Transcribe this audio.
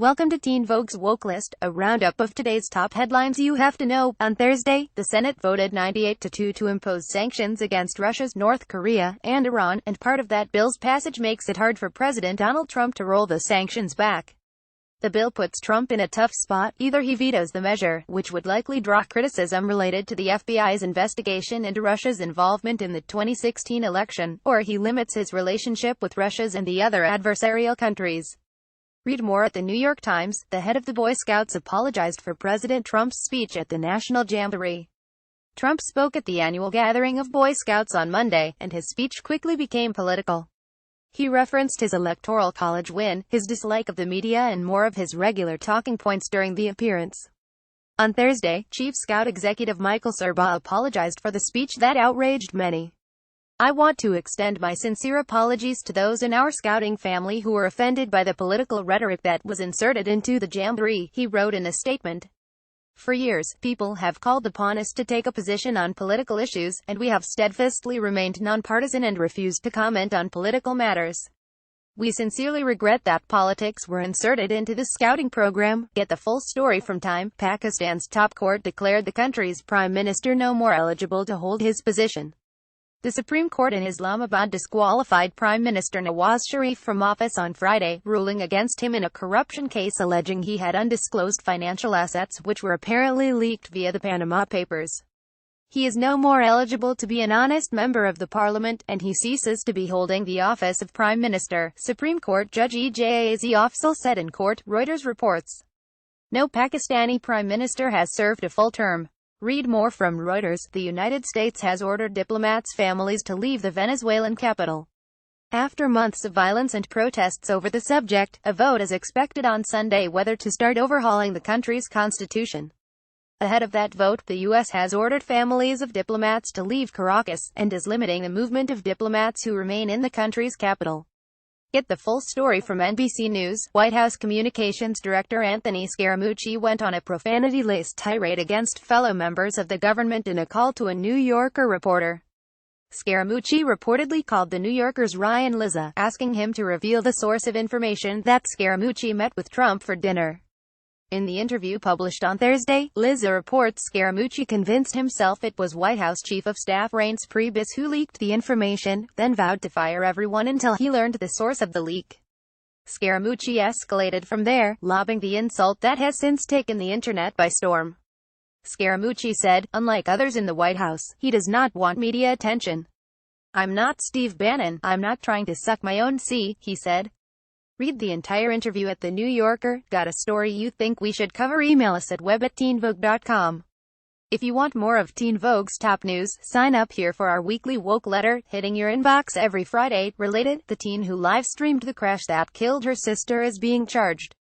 Welcome to Teen Vogue's Woke List, a roundup of today's top headlines you have to know. On Thursday, the Senate voted 98-2 to impose sanctions against Russia's North Korea and Iran, and part of that bill's passage makes it hard for President Donald Trump to roll the sanctions back. The bill puts Trump in a tough spot. Either he vetoes the measure, which would likely draw criticism related to the FBI's investigation into Russia's involvement in the 2016 election, or he limits his relationship with Russia's and the other adversarial countries. Read more at the New York Times. The head of the Boy Scouts apologized for President Trump's speech at the National Jamboree. Trump spoke at the annual gathering of Boy Scouts on Monday, and his speech quickly became political. He referenced his electoral college win, his dislike of the media, and more of his regular talking points during the appearance. On Thursday, Chief Scout Executive Michael Serba apologized for the speech that outraged many. "I want to extend my sincere apologies to those in our scouting family who were offended by the political rhetoric that was inserted into the Jamboree," he wrote in a statement. "For years, people have called upon us to take a position on political issues, and we have steadfastly remained nonpartisan and refused to comment on political matters. We sincerely regret that politics were inserted into the scouting program." Get the full story from Time. Pakistan's top court declared the country's prime minister no more eligible to hold his position. The Supreme Court in Islamabad disqualified Prime Minister Nawaz Sharif from office on Friday, ruling against him in a corruption case alleging he had undisclosed financial assets which were apparently leaked via the Panama Papers. He is no more eligible to be an honest member of the parliament, and he ceases to be holding the office of Prime Minister, Supreme Court Judge Ejaz Afzal said in court, Reuters reports. No Pakistani Prime Minister has served a full term. Read more from Reuters. The United States has ordered diplomats' families to leave the Venezuelan capital. After months of violence and protests over the subject, a vote is expected on Sunday whether to start overhauling the country's constitution. Ahead of that vote, the U.S. has ordered families of diplomats to leave Caracas, and is limiting the movement of diplomats who remain in the country's capital. Get the full story from NBC News. White House Communications Director Anthony Scaramucci went on a profanity-laced tirade against fellow members of the government in a call to a New Yorker reporter. Scaramucci reportedly called the New Yorker's Ryan Lizza, asking him to reveal the source of information that Scaramucci met with Trump for dinner. In the interview published on Thursday, Lizza reports Scaramucci convinced himself it was White House Chief of Staff Reince Priebus who leaked the information, then vowed to fire everyone until he learned the source of the leak. Scaramucci escalated from there, lobbing the insult that has since taken the internet by storm. Scaramucci said, unlike others in the White House, he does not want media attention. "I'm not Steve Bannon. I'm not trying to suck my own sea," he said. Read the entire interview at The New Yorker. Got a story you think we should cover? Email us at web@teenvogue.com. If you want more of Teen Vogue's top news, sign up here for our weekly woke letter, hitting your inbox every Friday. Related, the teen who live-streamed the crash that killed her sister is being charged.